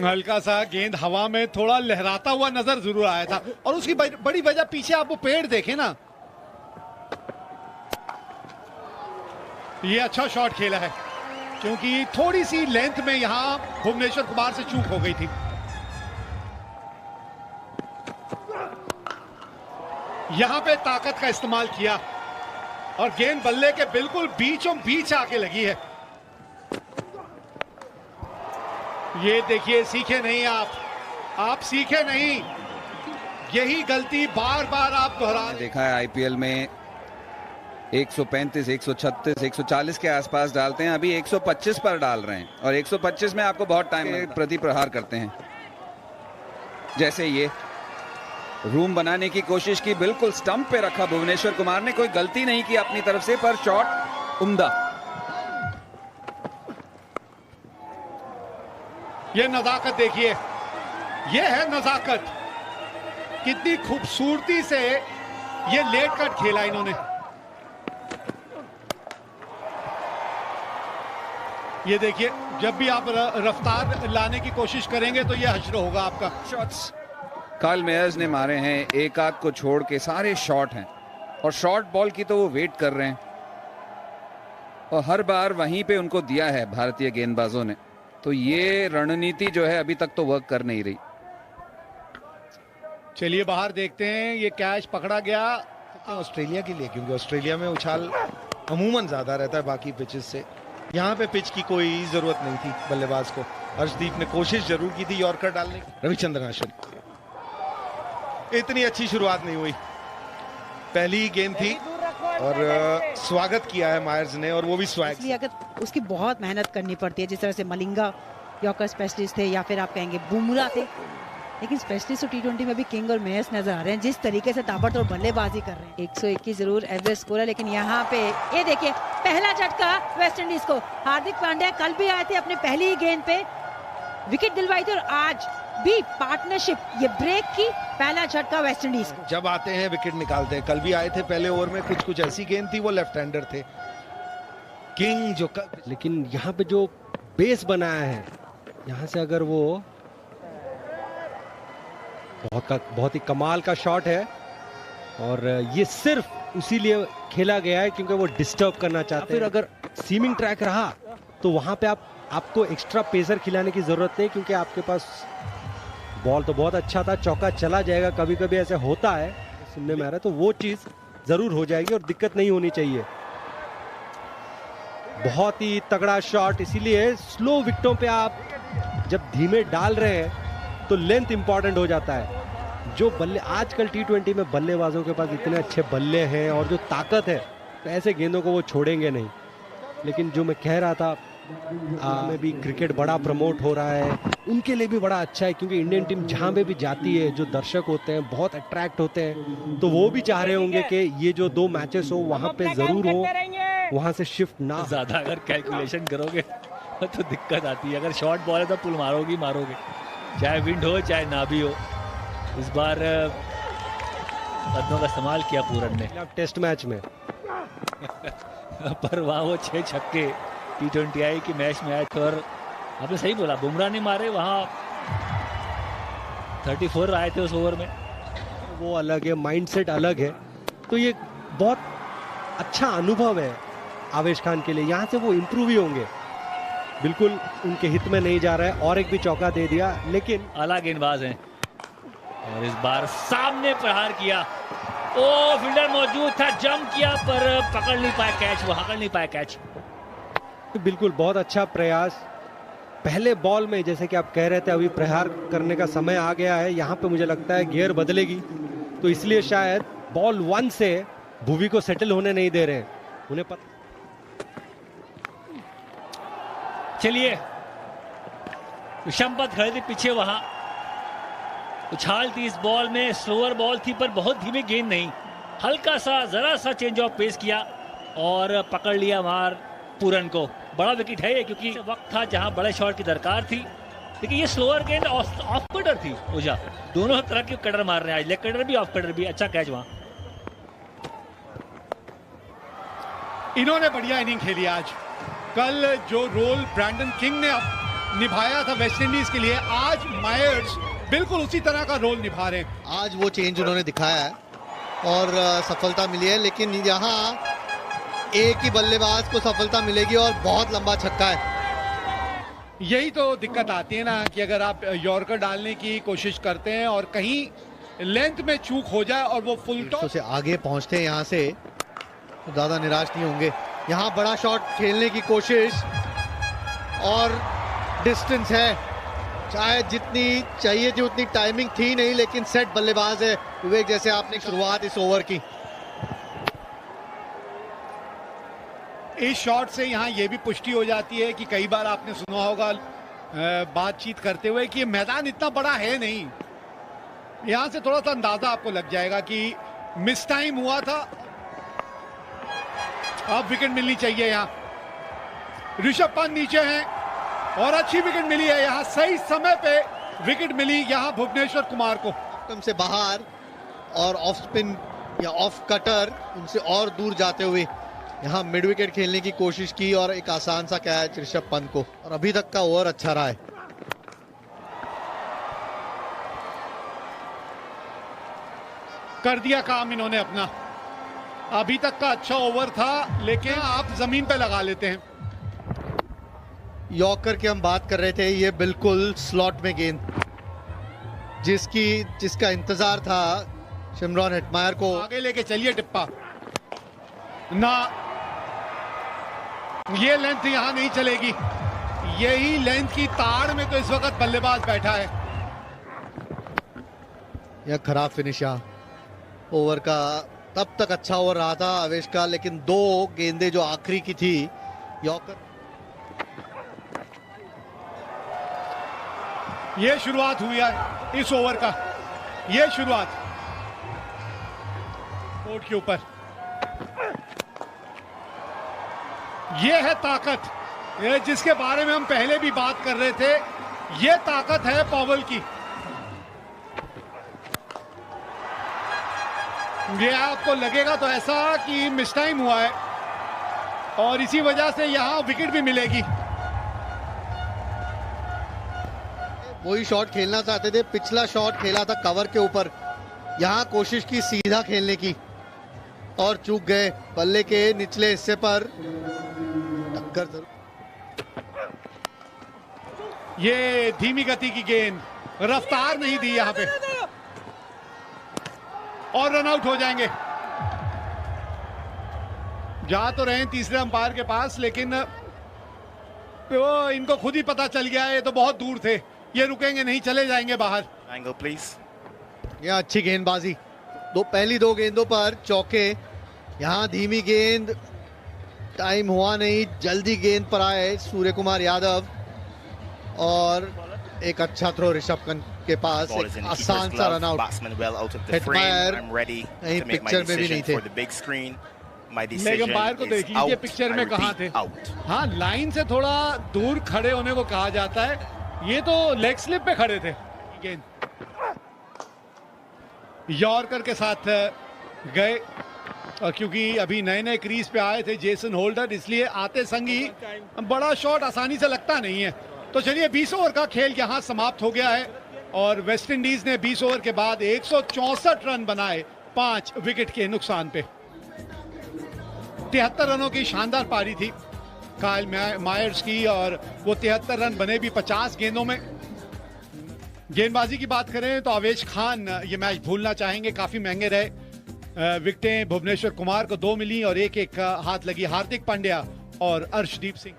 हल्का सा गेंद हवा में थोड़ा लहराता हुआ नजर जरूर आया था, और उसकी बड़ी वजह पीछे आप वो पेड़ देखें ना। ये अच्छा शॉट खेला है, क्योंकि थोड़ी सी लेंथ में यहां भुवनेश्वर कुमार से चूक हो गई थी। यहां पे ताकत का इस्तेमाल किया और गेंद बल्ले के बिल्कुल बीचों बीच आके लगी है। ये देखिए, सीखे नहीं आप सीखे नहीं, यही गलती बार बार आप दोहरा। देखा है आईपीएल में 135, 136, 140 के आसपास डालते हैं, अभी 125 पर डाल रहे हैं, और 125 में आपको बहुत टाइम प्रति प्रहार करते हैं। जैसे ये रूम बनाने की कोशिश की, बिल्कुल स्टंप पे रखा भुवनेश्वर कुमार ने, कोई गलती नहीं की अपनी तरफ से, पर शॉट उम्दा। ये नजाकत देखिए, ये है नजाकत, कितनी खूबसूरती से ये लेट कट खेला इन्होंने। ये देखिए, जब भी आप रफ्तार लाने की कोशिश करेंगे तो ये हश्र होगा आपका। शॉट्स कार्ल मेयर्स ने मारे हैं, एक आध को छोड़ के सारे शॉट हैं, और शॉर्ट बॉल की तो वो वेट कर रहे हैं, और हर बार वहीं पे उनको दिया है भारतीय गेंदबाजों ने। तो ये रणनीति जो है अभी तक तो वर्क कर नहीं रही। चलिए बाहर देखते हैं, ये कैच पकड़ा गया ऑस्ट्रेलिया के लिए, क्योंकि ऑस्ट्रेलिया में उछाल अमूमन ज्यादा रहता है बाकी पिचेस से। यहाँ पे पिच की कोई जरूरत नहीं थी बल्लेबाज को। अर्शदीप ने कोशिश जरूर की थी यॉर्कर डालने की। रविचंद्रन अश्विन, इतनी अच्छी शुरुआत नहीं हुई, पहली ही गेंद थी और स्वागत किया है मायर्स ने, और वो भी स्वैग। अगर उसकी बहुत मेहनत करनी पड़ती है, जिस तरह से मलिंगा यॉर्कर स्पेशलिस्ट थे, या फिर आप कहेंगे बुमराह थे, लेकिन स्पेशलिस्ट तो टी20 में भी किंग और मेयर्स नजर आ रहे हैं, जिस तरीके से ताबड़तोड़ बल्लेबाजी कर रहे हैं। 121 जरूर एवरेज स्कोर है, लेकिन यहाँ पे ये देखिए पहला झटका वेस्ट इंडीज को। हार्दिक पांड्या कल भी आए थे, अपने पहली ही गेंद पे विकेट दिलवाई थी, और आज भी पार्टनरशिप ये ब्रेक की, पहला झटका वेस्ट इंडीज को। जब आते हैं विकेट निकालते हैं। कल भी आए थे पहले ओवर में, कुछ ऐसी गेंद थी, वो लेफ्ट हैंडर थे किंग जो लेकिन यहाँ पे जो बेस बनाया है, यहाँ से अगर वो बहुत ही कमाल का शॉट है, और ये सिर्फ उसी लिए खेला गया है क्योंकि वो डिस्टर्ब करना चाहते हैं। फिर अगर सीमिंग ट्रैक रहा तो वहां पे आपको एक्स्ट्रा पेसर खिलाने की जरूरत नहीं, क्योंकि आपके पास बॉल तो बहुत अच्छा था, चौका चला जाएगा, कभी कभी ऐसे होता है सुनने में आ रहा है, तो वो चीज जरूर हो जाएगी और दिक्कत नहीं होनी चाहिए। बहुत ही तगड़ा शॉट, इसीलिए स्लो विकेटों पे आप जब धीमे डाल रहे हैं तो लेंथ इंपॉर्टेंट हो जाता है। जो बल्ले आजकल टी20 में बल्लेबाजों के पास इतने अच्छे बल्ले हैं और जो ताकत है, तो ऐसे गेंदों को वो छोड़ेंगे नहीं। लेकिन जो मैं कह रहा था, में भी क्रिकेट बड़ा प्रमोट हो रहा है, उनके लिए भी बड़ा अच्छा है, क्योंकि इंडियन टीम जहां पे भी जाती है, जो दर्शक होते हैं बहुत अट्रैक्ट होते हैं, तो वो भी चाह रहे होंगे कि ये जो 2 मैचेस हो वहां पे जरूर हो, वहां से शिफ्ट ना। ज्यादा अगर कैलकुलेशन करोगे तो दिक्कत आती है। अगर शॉर्ट बॉल है तो पुल मारोगे, चाहे विंड हो चाहे ना भी हो। इस बार कदमों का इस्तेमाल किया पूरन ने टेस्ट मैच में पर वहाँ वो 6 छक्के टी20 आई की मैच में आए थे, और आपने सही बोला, बुमराह ने मारे, वहाँ 34 आए थे उस ओवर में। वो अलग है, माइंडसेट अलग है, तो ये बहुत अच्छा अनुभव है आवेश खान के लिए। यहाँ से वो इम्प्रूव ही होंगे, बिल्कुल उनके हित में नहीं जा रहा है, और एक भी चौका दे दिया, लेकिन आला गेंदबाज हैं, और इस बार सामने प्रहार किया। ओ फील्डर मौजूद था, जंप किया पर पकड़ नहीं पाया कैच, वो पकड़ नहीं पाया कैच। बिल्कुल बहुत अच्छा प्रयास। पहले बॉल में जैसे कि आप कह रहे थे, अभी प्रहार करने का समय आ गया है, यहाँ पे मुझे लगता है गियर बदलेगी, तो इसलिए शायद बॉल 1 से भुवी को सेटल होने नहीं दे रहे हैं, उन्हें पता। चलिए, विशंपत खड़े थे पीछे, वहां उछाल थी इस बॉल में, स्लोअर बॉल थी पर बहुत धीमी गेंद नहीं, हल्का सा जरा सा चेंज ऑफ पेस किया और पकड़ लिया मार पूरन को। बड़ा विकेट है ये, क्योंकि वक्त था जहां बड़े शॉट की दरकार थी, लेकिन ये स्लोअर गेंद ऑफ कटर थी। ओझा दोनों तरह के कटर मार रहे हैं आज, लेग कटर भी ऑफ कटर भी। अच्छा कैच वहां, इन्होंने बढ़िया इनिंग खेली आज। कल जो रोल ब्रैंडन किंग ने निभाया था वेस्ट इंडीज के लिए, आज मायर्स बिल्कुल उसी तरह का रोल निभा रहे हैं। आज वो चेंज उन्होंने दिखाया है और सफलता मिली है, लेकिन यहाँ एक ही बल्लेबाज को सफलता मिलेगी और बहुत लंबा छक्का है। यही तो दिक्कत आती है ना कि अगर आप यॉर्कर डालने की कोशिश करते हैं और कहीं लेंथ में चूक हो जाए और वो फुल टॉस से आगे पहुंचते हैं यहाँ से तो ज्यादा निराश नहीं होंगे। यहाँ बड़ा शॉट खेलने की कोशिश और डिस्टेंस है, चाहे जितनी चाहिए थी उतनी टाइमिंग थी नहीं, लेकिन सेट बल्लेबाज है विवेक, जैसे आपने शुरुआत इस ओवर की। इस शॉट से यहाँ ये भी पुष्टि हो जाती है कि कई बार आपने सुना होगा बातचीत करते हुए कि ये मैदान इतना बड़ा है नहीं। यहाँ से थोड़ा सा अंदाजा आपको लग जाएगा कि मिस टाइम हुआ था। अब विकेट मिलनी चाहिए यहाँ। ऋषभ पंत नीचे हैं और अच्छी विकेट मिली है यहाँ, सही समय पे विकेट मिली यहाँ भुवनेश्वर कुमार को। कम से बाहर और ऑफ स्पिन या ऑफ कटर उनसे और दूर जाते हुए यहाँ मिड विकेट खेलने की कोशिश की और एक आसान सा कैच ऋषभ पंत को, और अभी तक का ओवर अच्छा रहा है। कर दिया काम इन्होंने अपना। अभी तक का अच्छा ओवर था, लेकिन आप जमीन पे लगा लेते हैं। यॉर्कर की हम बात कर रहे थे, ये बिल्कुल स्लॉट में गेंद जिसका इंतजार था शिमरॉन हेटमायर को। आगे लेके चलिए टिप्पा ना, ये लेंथ यहां नहीं चलेगी। यही लेंथ की ताड़ में तो इस वक्त बल्लेबाज बैठा है। यह खराब फिनिश यहाँ ओवर का। तब तक अच्छा ओवर रहा था आवेश का, लेकिन दो गेंदें जो आखिरी की थी यॉर्कर। ये शुरुआत हुई है इस ओवर का, ये शुरुआत कोर्ट के ऊपर। ये है ताकत, ये जिसके बारे में हम पहले भी बात कर रहे थे। ये ताकत है पॉवेल की। ये आपको लगेगा तो ऐसा कि मिस टाइम हुआ है और इसी वजह से यहां विकेट भी मिलेगी। वही शॉट खेलना चाहते थे, पिछला शॉट खेला था कवर के ऊपर, यहां कोशिश की सीधा खेलने की और चूक गए। बल्ले के निचले हिस्से पर टक्कर जरूर। ये धीमी गति की गेंद, रफ्तार नहीं दी यहां पे और रन आउट हो जाएंगे। जा तो रहे हैं तीसरे अंपायर के पास, लेकिन वो इनको खुद ही पता चल गया है ये तो बहुत दूर थे, ये रुकेंगे नहीं, चले जाएंगे बाहर। Angle please. ये अच्छी गेंदबाजी, पहली दो गेंदों पर चौके। यहां धीमी गेंद, टाइम हुआ नहीं, जल्दी गेंद पर आए सूर्य कुमार यादव और एक अच्छा थ्रो ऋषभ पंत के पास, एक आसान सा रन आउट। हेटमायर कहीं पिक्चर में भी नहीं थे। लेकिन बाहर को देख लीजिए पिक्चर में कहां थे। हाँ, लाइन से थोड़ा दूर खड़े होने को कहा जाता है, ये तो लेग स्लिप पे खड़े थे। गेंद यॉर्कर के साथ गए और क्योंकि अभी नए नए क्रीज पे आए थे जेसन होल्डर, इसलिए आते संग ही बड़ा शॉट आसानी से लगता नहीं है। तो चलिए 20 ओवर का खेल यहां समाप्त हो गया है और वेस्ट इंडीज ने 20 ओवर के बाद 164 रन बनाए 5 विकेट के नुकसान पे। 73 रनों की शानदार पारी थी काइल मायर्स की और वो 73 रन बने भी 50 गेंदों में। गेंदबाजी की बात करें तो आवेश खान ये मैच भूलना चाहेंगे, काफी महंगे रहे। विकेटें भुवनेश्वर कुमार को 2 मिली और एक हाथ लगी हार्दिक पांड्या और अर्शदीप सिंह।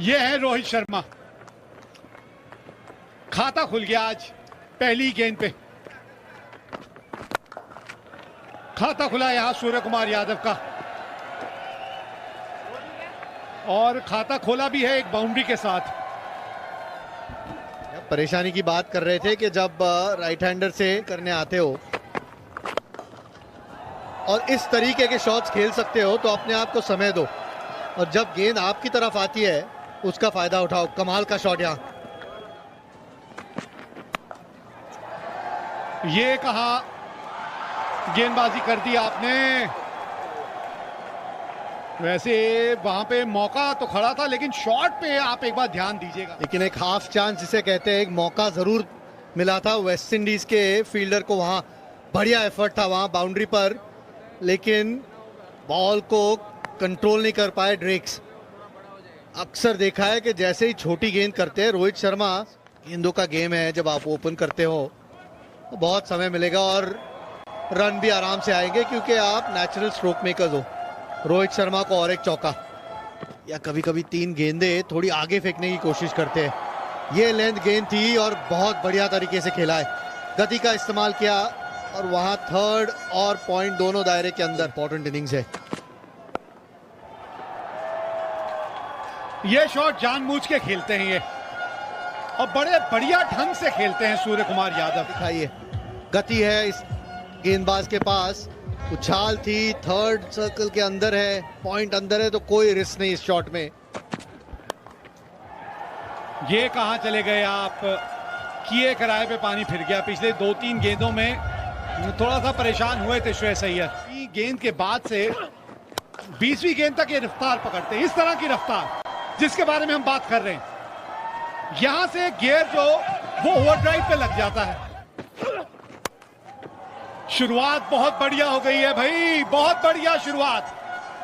ये है रोहित शर्मा, खाता खुल गया आज पहली गेंद पे। खाता खुला यहां सूर्य कुमार यादव का और खाता खोला भी है एक बाउंड्री के साथ। परेशानी की बात कर रहे थे कि जब राइट हैंडर से करने आते हो और इस तरीके के शॉट्स खेल सकते हो तो अपने आप को समय दो, और जब गेंद आपकी तरफ आती है उसका फायदा उठाओ। कमाल का शॉट यहां। ये कहा गेंदबाजी कर दी आपने। वैसे वहां पे मौका तो खड़ा था, लेकिन शॉट पे आप एक बार ध्यान दीजिएगा। लेकिन एक हाफ चांस जिसे कहते हैं, एक मौका जरूर मिला था वेस्ट इंडीज के फील्डर को। वहां बढ़िया एफर्ट था वहां बाउंड्री पर, लेकिन बॉल को कंट्रोल नहीं कर पाए ड्रेक्स। अक्सर देखा है कि जैसे ही छोटी गेंद करते हैं रोहित शर्मा, गेंदों का गेम है, जब आप ओपन करते हो तो बहुत समय मिलेगा और रन भी आराम से आएंगे, क्योंकि आप नेचुरल स्ट्रोक मेकर्स हो। रोहित शर्मा को और एक चौका, या कभी कभी 3 गेंदें थोड़ी आगे फेंकने की कोशिश करते हैं। ये लेंथ गेंद थी और बहुत बढ़िया तरीके से खेला है, गति का इस्तेमाल किया, और वहां थर्ड और पॉइंट दोनों दायरे के अंदर। इंपॉर्टेंट इनिंग्स है ये शॉट जानबूझ के खेलते हैं ये, और बड़े बढ़िया ढंग से खेलते हैं सूर्य कुमार यादव। दिखाइए गति है इस गेंदबाज के पास, उछाल थी, थर्ड सर्कल के अंदर है, पॉइंट अंदर है, तो कोई रिस्क नहीं इस शॉट में। ये कहां चले गए आप, किए किराए पे पानी फिर गया। पिछले 2-3 गेंदों में थोड़ा सा परेशान हुए थे श्रेयस अय्यर। गेंद के बाद से 20वीं गेंद तक ये रफ्तार पकड़ते हैं, इस तरह की रफ्तार जिसके बारे में हम बात कर रहे हैं। यहां से गियर जो वो ओवरड्राइव पे लग जाता है। शुरुआत बहुत बढ़िया हो गई है भाई, बहुत बढ़िया शुरुआत।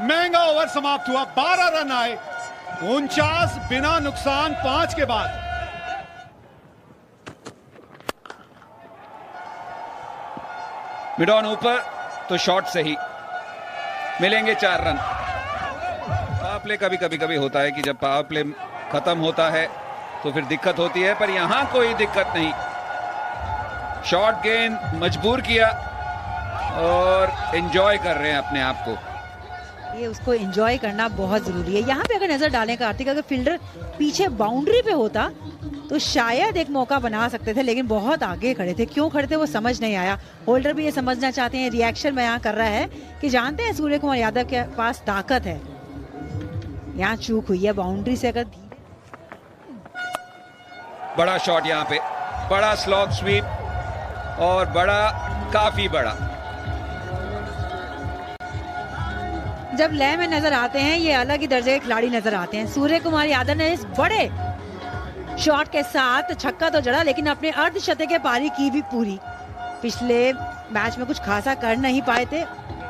महंगा ओवर समाप्त हुआ, 12 रन आए, 49 बिना नुकसान 5 के बाद। मिड ऑन ऊपर तो शॉट से ही मिलेंगे 4 रन। पावर प्ले कभी कभी होता है कि जब पावर प्ले खत्म होता है तो फिर दिक्कत होती है, पर यहां कोई दिक्कत नहीं। शॉर्ट गेंद मजबूर किया और एंजॉय कर रहे हैं अपने आप को। ये उसको एंजॉय करना बहुत जरूरी है। यहाँ पे अगर नजर डालें कार्तिक, अगर फील्डर पीछे बाउंड्री पे होता तो शायद एक मौका बना सकते थे, लेकिन बहुत आगे खड़े थे। क्यों खड़े थे वो समझ नहीं आया। होल्डर भी ये समझना चाहते हैं, रिएक्शन में यहाँ कर रहा है कि जानते हैं सूर्य कुमार यादव के पास ताकत है। यहाँ चूक हुई है बाउंड्री से। अगर बड़ा शॉट यहाँ पे, बड़ा स्लॉग स्वीप और बड़ा, काफी बड़ा। जब लय में नजर आते हैं ये अलग ही दर्जे के खिलाड़ी नजर आते हैं। सूर्य कुमार यादव ने इस बड़े शॉट के साथ छक्का तो जड़ा, लेकिन अपने अर्धशतक के पारी की भी पूरी। पिछले मैच में कुछ खासा कर नहीं पाए थे,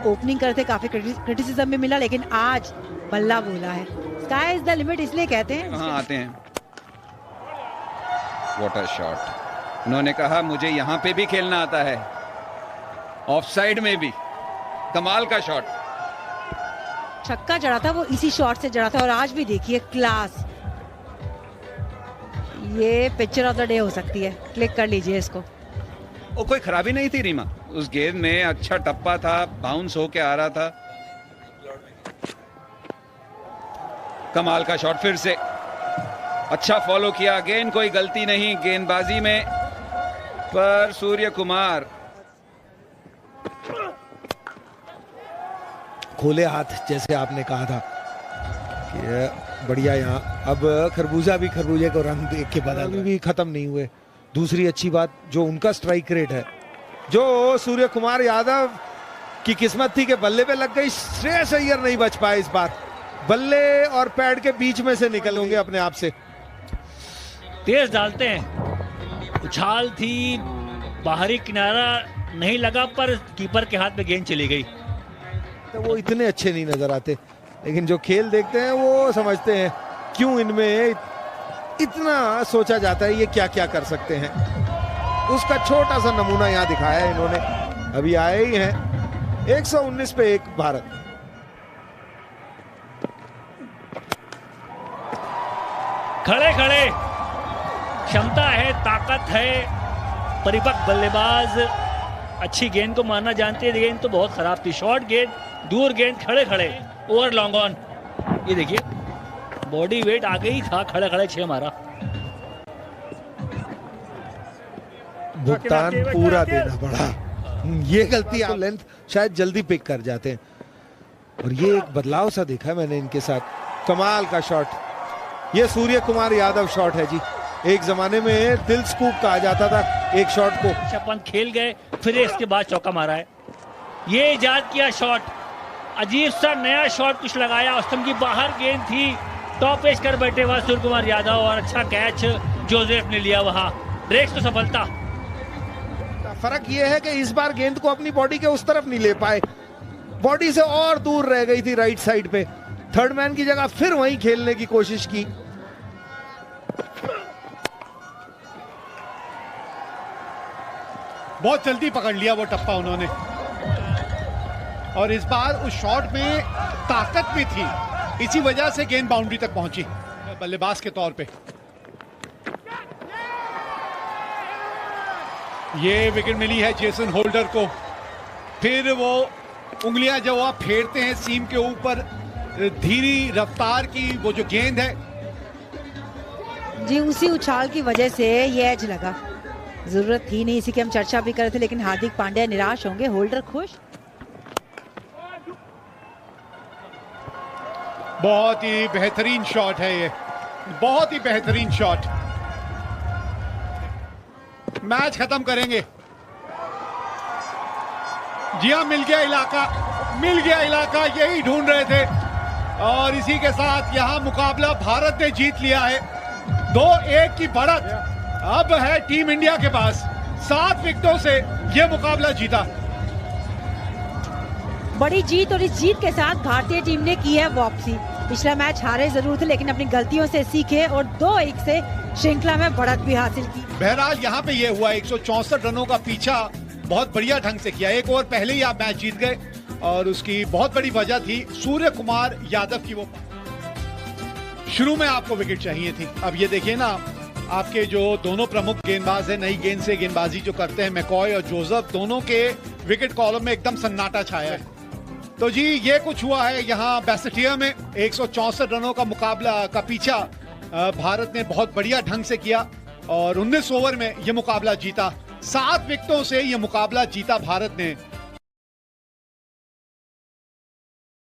ओपनिंग करते काफी क्रिटिसिज्म भी मिला, लेकिन आज बल्ला बोला है। स्काई इज द लिमिट इसलिए कहते हैं। कहां आते हैं, व्हाट अ शॉट। उन्होंने कहा मुझे यहां पे भी खेलना आता है, ऑफ साइड में भी। कमाल का शॉट। छक्का जड़ा था वो इसी शॉट से जड़ा था, और आज भी देखिए क्लास। ये पिक्चर ऑफ द डे हो सकती है, क्लिक कर लीजिए इसको। वो कोई खराबी नहीं थी रीमा उस गेंद में, अच्छा टप्पा था, बाउंस होके आ रहा था। कमाल का शॉट फिर से, अच्छा फॉलो किया। गेंद कोई गलती नहीं गेंदबाजी में, पर सूर्य कुमार खोले हाथ, जैसे आपने कहा था कि बढ़िया। यहाँ अब खरबूजा भी खरबूजे को रंग देख के बदल भी खत्म नहीं हुए। दूसरी अच्छी बात जो उनका स्ट्राइक रेट है, जो सूर्य कुमार यादव की किस्मत थी कि बल्ले पे लग गई। श्रेयस अय्यर नहीं बच पाए इस बार, बल्ले और पैड के बीच में से निकल होंगे अपने आप से। तेज डालते हैं, उछाल थी, बाहरी किनारा नहीं लगा, पर कीपर के हाथ में गेंद चली गई। तो वो इतने अच्छे नहीं नजर आते, लेकिन जो खेल देखते हैं वो समझते हैं क्यों इनमें इतना सोचा जाता है ये क्या क्या कर सकते हैं। उसका छोटा सा नमूना यहाँ दिखाया है इन्होंने। अभी आए ही हैं 119 पे 1 भारत। खड़े खड़े क्षमता है, ताकत है, परिपक्व बल्लेबाज, अच्छी गेंद को मारना जानते हैं। गेंद तो बहुत खराब थी, शॉर्ट गेंद, दूर गेंद, खड़े खड़े, ओवर लॉन्ग ऑन। ये देखिए बॉडी वेट आगे ही था, खड़े खड़े 6 मारा। भुगतान पूरा देना पड़ा। ये गलती आप लेंथ शायद जल्दी पिक कर जाते हैं, और ये एक बदलाव सा देखा है मैंने इनके साथ। कमाल का शॉट, ये सूर्य कुमार यादव शॉट है जी। एक जमाने में दिल स्कूप कहा जाता था एक शॉट को। छप्पन खेल गए, फिर इसके बाद चौका मारा है। ये इजाद किया शॉट, अजीब सा नया शॉट कुछ लगाया, स्टंप की बाहर गेंद थी, टॉप पेश कर बैठे हुआ सूर्य कुमार यादव और अच्छा कैच जोसेफ ने लिया वहां, रेस तो सफलता। फर्क यह है कि इस बार गेंद को अपनी बॉडी के उस तरफ नहीं ले पाए, बॉडी से और दूर रह गई थी राइट साइड पे, थर्ड मैन की जगह फिर वहीं खेलने की कोशिश की। बहुत जल्दी पकड़ लिया वो टप्पा उन्होंने, और इस बार उस शॉट में ताकत भी थी, इसी वजह से गेंद बाउंड्री तक पहुंची बल्लेबाज के तौर पे। ये विकेट मिली है जेसन होल्डर को। फिर वो उंगलियां जब आप फेरते हैं सीम के ऊपर, धीमी रफ्तार की वो जो गेंद है जी, उसी उछाल की वजह से ये एज लगा, जरूरत थी नहीं, इसी की हम चर्चा भी कर रहे थे, लेकिन हार्दिक पांड्या निराश होंगे, होल्डर खुश। बहुत ही बेहतरीन शॉट है ये, बहुत ही बेहतरीन शॉट। मैच खत्म करेंगे। जी हाँ, मिल गया इलाका, यही ढूंढ रहे थे, और इसी के साथ यहां मुकाबला भारत ने जीत लिया है। 2-1 की बढ़त अब है टीम इंडिया के पास, 7 विकेटों से यह मुकाबला जीता। बड़ी जीत, और इस जीत के साथ भारतीय टीम ने की है वापसी। पिछला मैच हारे जरूर थे, लेकिन अपनी गलतियों से सीखे और 2-1 से श्रृंखला में बढ़त भी हासिल की। बहरहाल यहाँ पे ये हुआ, 164 रनों का पीछा बहुत बढ़िया ढंग से किया, एक ओवर पहले ही आप मैच जीत गए, और उसकी बहुत बड़ी वजह थी सूर्य कुमार यादव की वो। शुरू में आपको विकेट चाहिए थी, अब ये देखिए ना, आपके जो दोनों प्रमुख गेंदबाज हैं, नई गेंद से गेंदबाजी जो करते हैं, मैकॉय और जोसेफ, दोनों के विकेट कॉलम में एकदम सन्नाटा छाया है। तो जी ये कुछ हुआ है यहाँ बैसेटिया में, 164 रनों का मुकाबला का पीछा भारत ने बहुत बढ़िया ढंग से किया, और 19 ओवर में ये मुकाबला जीता, 7 विकेटों से ये मुकाबला जीता भारत ने।